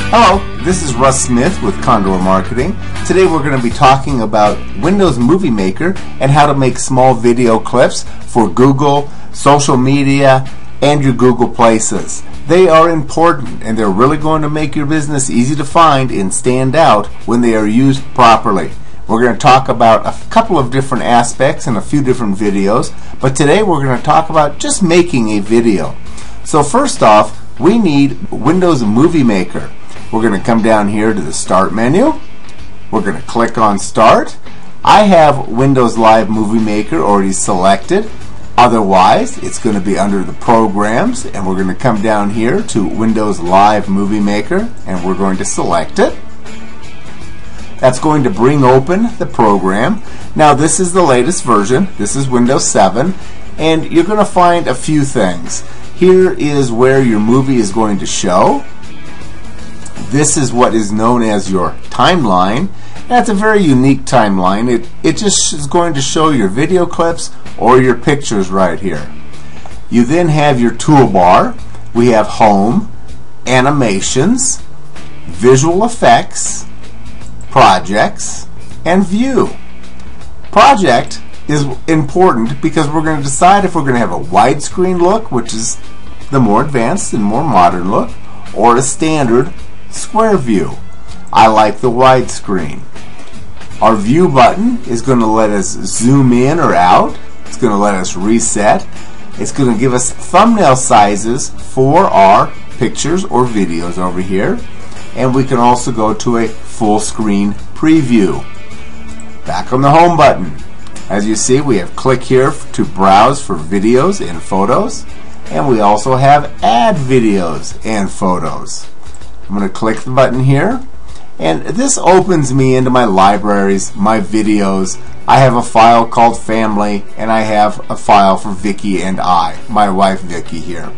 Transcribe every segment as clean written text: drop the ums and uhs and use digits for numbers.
Hello, this is Russ Smith with Condor Marketing. Today we're going to be talking about Windows Movie Maker and how to make small video clips for Google, social media, and your Google Places. They are important and they're really going to make your business easy to find and stand out when they are used properly. We're going to talk about a couple of different aspects in a few different videos, but today we're going to talk about just making a video. So first off, we need Windows Movie Maker. We're going to come down here to the Start menu. We're going to click on Start. I have Windows Live Movie Maker already selected. Otherwise, it's going to be under the Programs, and we're going to come down here to Windows Live Movie Maker, and we're going to select it. That's going to bring open the program. Now, this is the latest version. This is Windows 7, and you're going to find a few things. Here is where your movie is going to show. This is what is known as your timeline. That's a very unique timeline. It just is going to show your video clips or your pictures right here. You then have your toolbar. We have Home, Animations, Visual Effects, Projects, and View. Project is important because we're going to decide if we're going to have a widescreen look, which is the more advanced and more modern look, or a standard square view. I like the widescreen. Our View button is going to let us zoom in or out. It's going to let us reset. It's going to give us thumbnail sizes for our pictures or videos over here. And we can also go to a full screen preview. Back on the Home button. As you see, we have click here to browse for videos and photos. And we also have add videos and photos. I'm going to click the button here, and this opens me into my libraries, my videos. I have a file called Family, and I have a file for Vicky and I, my wife Vicky here.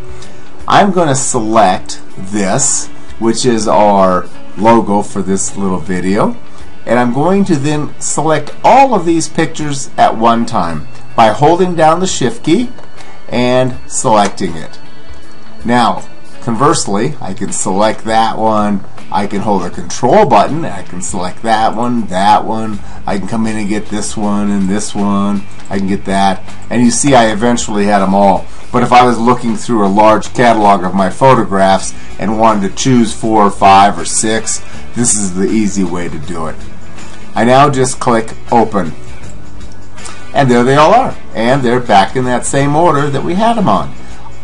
I'm going to select this, which is our logo for this little video, and I'm going to then select all of these pictures at one time by holding down the Shift key and selecting it. Now, conversely, I can select that one. I can hold a Control button. I can select that one, that one. I can come in and get this one and this one. I can get that. And you see I eventually had them all. But if I was looking through a large catalog of my photographs and wanted to choose 4 or 5 or 6, this is the easy way to do it. I now just click Open. And there they all are. And they're back in that same order that we had them on.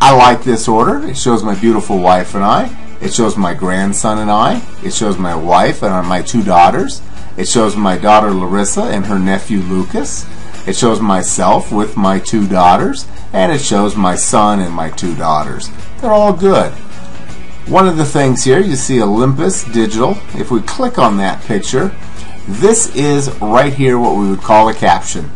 I like this order. It shows my beautiful wife and I. It shows my grandson and I. It shows my wife and my 2 daughters. It shows my daughter Larissa and her nephew Lucas. It shows myself with my 2 daughters. And it shows my son and my 2 daughters. They're all good. One of the things here, you see Olympus Digital. If we click on that picture, this is right here what we would call a caption.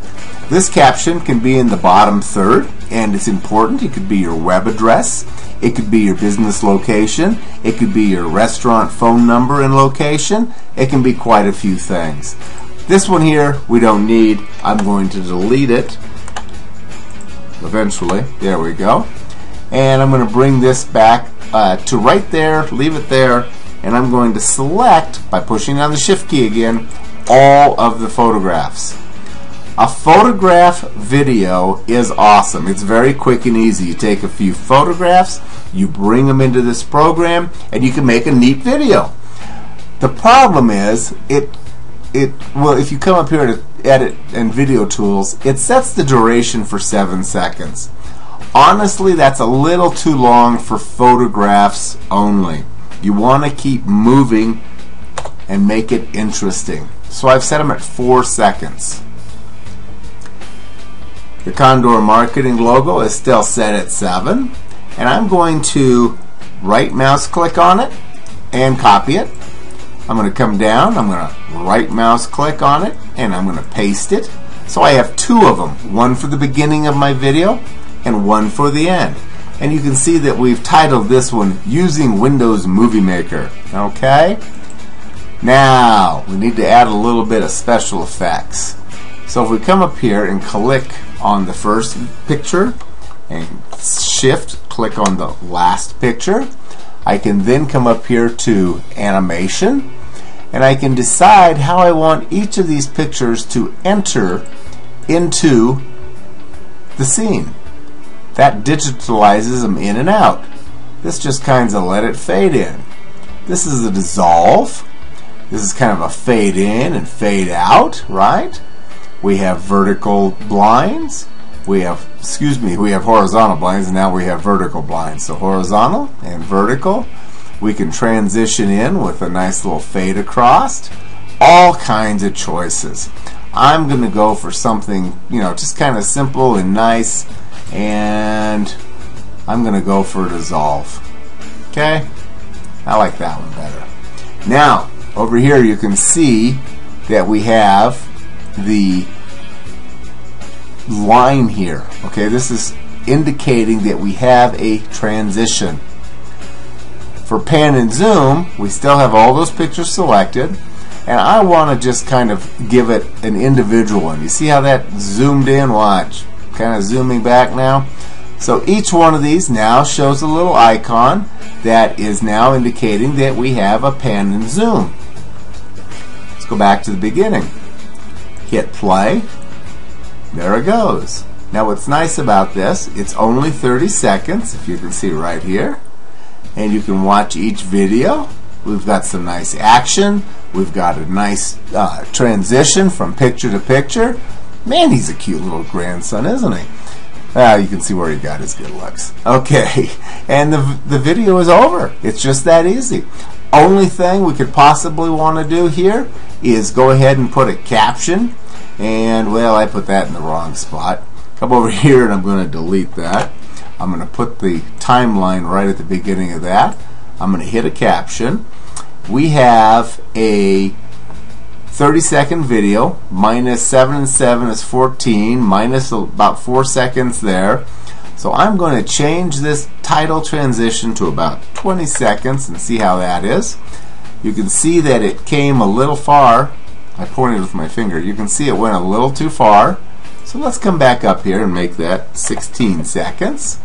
This caption can be in the bottom third, and it's important. It could be your web address, it could be your business location, it could be your restaurant phone number and location. It can be quite a few things. This one here we don't need. I'm going to delete it eventually. There we go. And I'm going to bring this back to right there, leave it there, and I'm going to select, by pushing down the Shift key again, all of the photographs. A photograph video is awesome. It's very quick and easy. You take a few photographs, you bring them into this program, and you can make a neat video. The problem is, well, if you come up here to Edit and Video Tools, it sets the duration for 7 seconds. Honestly, that's a little too long for photographs only. You want to keep moving and make it interesting. So I've set them at 4 seconds. The Condor Marketing logo is still set at 7, and I'm going to right mouse click on it and copy it. I'm going to come down, I'm going to right mouse click on it, and I'm going to paste it. So I have 2 of them, one for the beginning of my video and one for the end. And you can see that we've titled this one Using Windows Movie Maker. Okay? Now, we need to add a little bit of special effects. So if we come up here and click on the first picture and shift click on the last picture, I can then come up here to animation, and I can decide how I want each of these pictures to enter into the scene. That digitalizes them in and out. This just kind of let it fade in. This is a dissolve. This is kind of a fade in and fade out, right? We have vertical blinds. We have horizontal blinds, and now we have vertical blinds. So horizontal and vertical. We can transition in with a nice little fade across. All kinds of choices. I'm going to go for something, just kind of simple and nice, and I'm going to go for a dissolve. Okay? I like that one better. Now, over here you can see that we have the line here. Okay, this is indicating that we have a transition. For pan and zoom, we still have all those pictures selected, and I want to just kind of give it an individual one. You see how that zoomed in? Watch. Kind of zooming back now. So each one of these now shows a little icon that is now indicating that we have a pan and zoom. Let's go back to the beginning. Hit play. There it goes. Now what's nice about this, it's only 30 seconds, if you can see right here. And you can watch each video. We've got some nice action. We've got a nice transition from picture to picture. Man, he's a cute little grandson, isn't he? You can see where he got his good looks. Okay, and the video is over. It's just that easy. Only thing we could possibly want to do here is go ahead and put a caption. And, well, I put that in the wrong spot. Come over here and I'm going to delete that. I'm going to put the timeline right at the beginning of that. I'm going to hit a caption. We have a 30-second video. Minus 7 and 7 is 14. Minus about 4 seconds there. So I'm going to change this title transition to about 20 seconds and see how that is. You can see that it came a little far. I pointed with my finger. You can see it went a little too far. So let's come back up here and make that 16 seconds.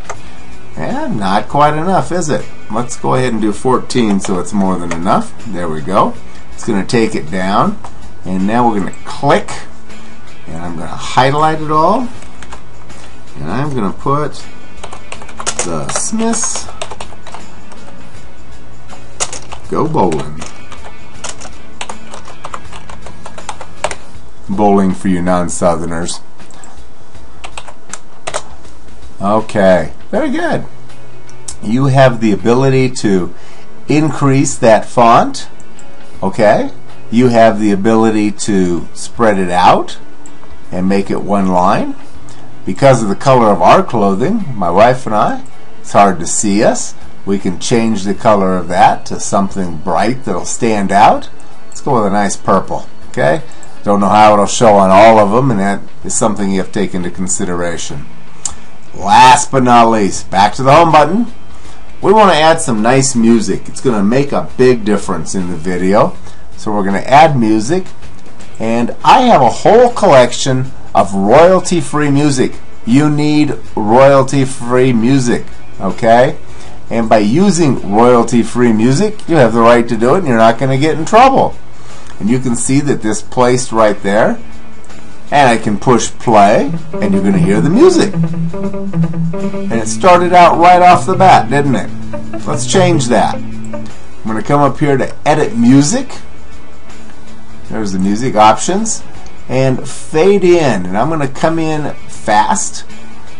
And not quite enough, is it? Let's go ahead and do 14 so it's more than enough. There we go. It's going to take it down. And now we're going to click. And I'm going to highlight it all. And I'm going to put the Smiths Go Bowling. Bowling for you non-Southerners. Okay, very good. You have the ability to increase that font. Okay, you have the ability to spread it out and make it one line. Because of the color of our clothing, my wife and I, it's hard to see us. We can change the color of that to something bright that'll stand out. Let's go with a nice purple. Okay. Don't know how it'll show on all of them, and that is something you have to take into consideration. Last but not least, back to the home button. We want to add some nice music. It's going to make a big difference in the video. So we're going to add music, and I have a whole collection of royalty-free music. You need royalty-free music, okay? And by using royalty-free music, you have the right to do it, and you're not going to get in trouble. And you can see that this placed right there, and I can push play, and you're going to hear the music. And it started out right off the bat, didn't it? Let's change that. I'm going to come up here to edit music. There's the music options, and fade in, and I'm going to come in fast,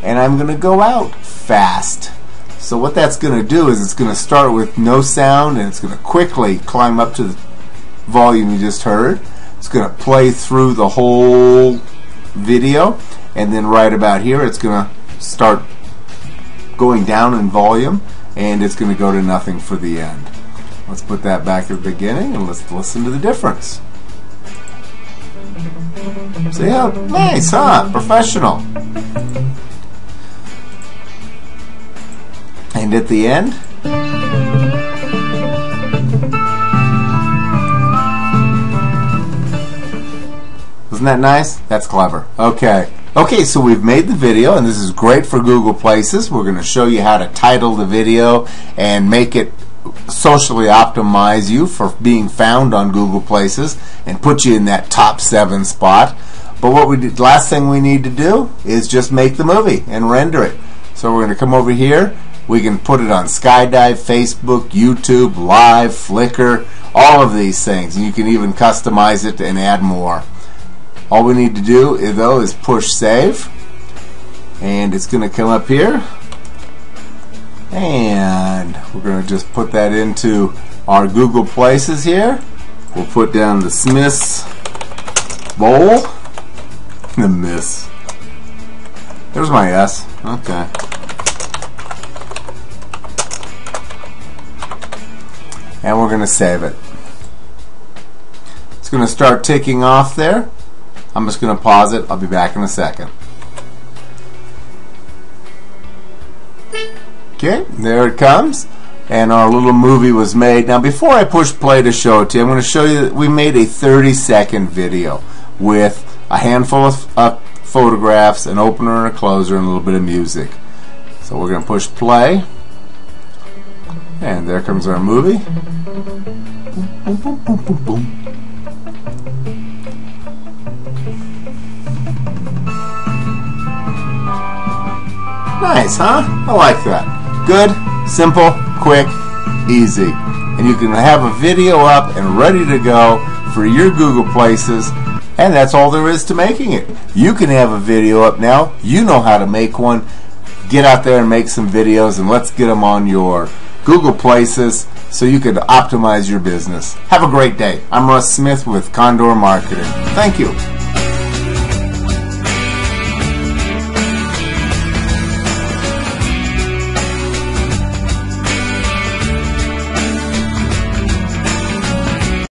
and I'm going to go out fast. So what that's going to do is it's going to start with no sound, and it's going to quickly climb up to the volume you just heard. It's going to play through the whole video, and then right about here it's going to start going down in volume, and it's going to go to nothing for the end. Let's put that back at the beginning, and let's listen to the difference. See how nice, huh? Professional. And at the end, isn't that nice? That's clever. Okay. Okay, so we've made the video, and this is great for Google Places. We're going to show you how to title the video and make it socially optimize you for being found on Google Places and put you in that top 7 spot. But what we did, last thing we need to do is just make the movie and render it. So we're going to come over here. We can put it on Skydive, Facebook, YouTube, Live, Flickr, all of these things. And you can even customize it and add more. All we need to do though is push save, and it's going to come up here, and we're going to just put that into our Google Places here. We'll put down the Smith's bowl. The miss. There's my S. Okay. And we're going to save it. It's going to start ticking off there. I'm just going to pause it. I'll be back in a second. Okay, there it comes. And our little movie was made. Now before I push play to show it to you, I'm going to show you that we made a 30-second video with a handful of photographs, an opener and a closer, and a little bit of music. So we're going to push play, and there comes our movie. Boom, boom, boom, boom, boom. Nice, huh? I like that. Good, simple, quick, easy. And you can have a video up and ready to go for your Google Places. And that's all there is to making it. You can have a video up now. You know how to make one. Get out there and make some videos, and let's get them on your Google Places so you can optimize your business. Have a great day. I'm Russ Smith with Condor Marketing. Thank you.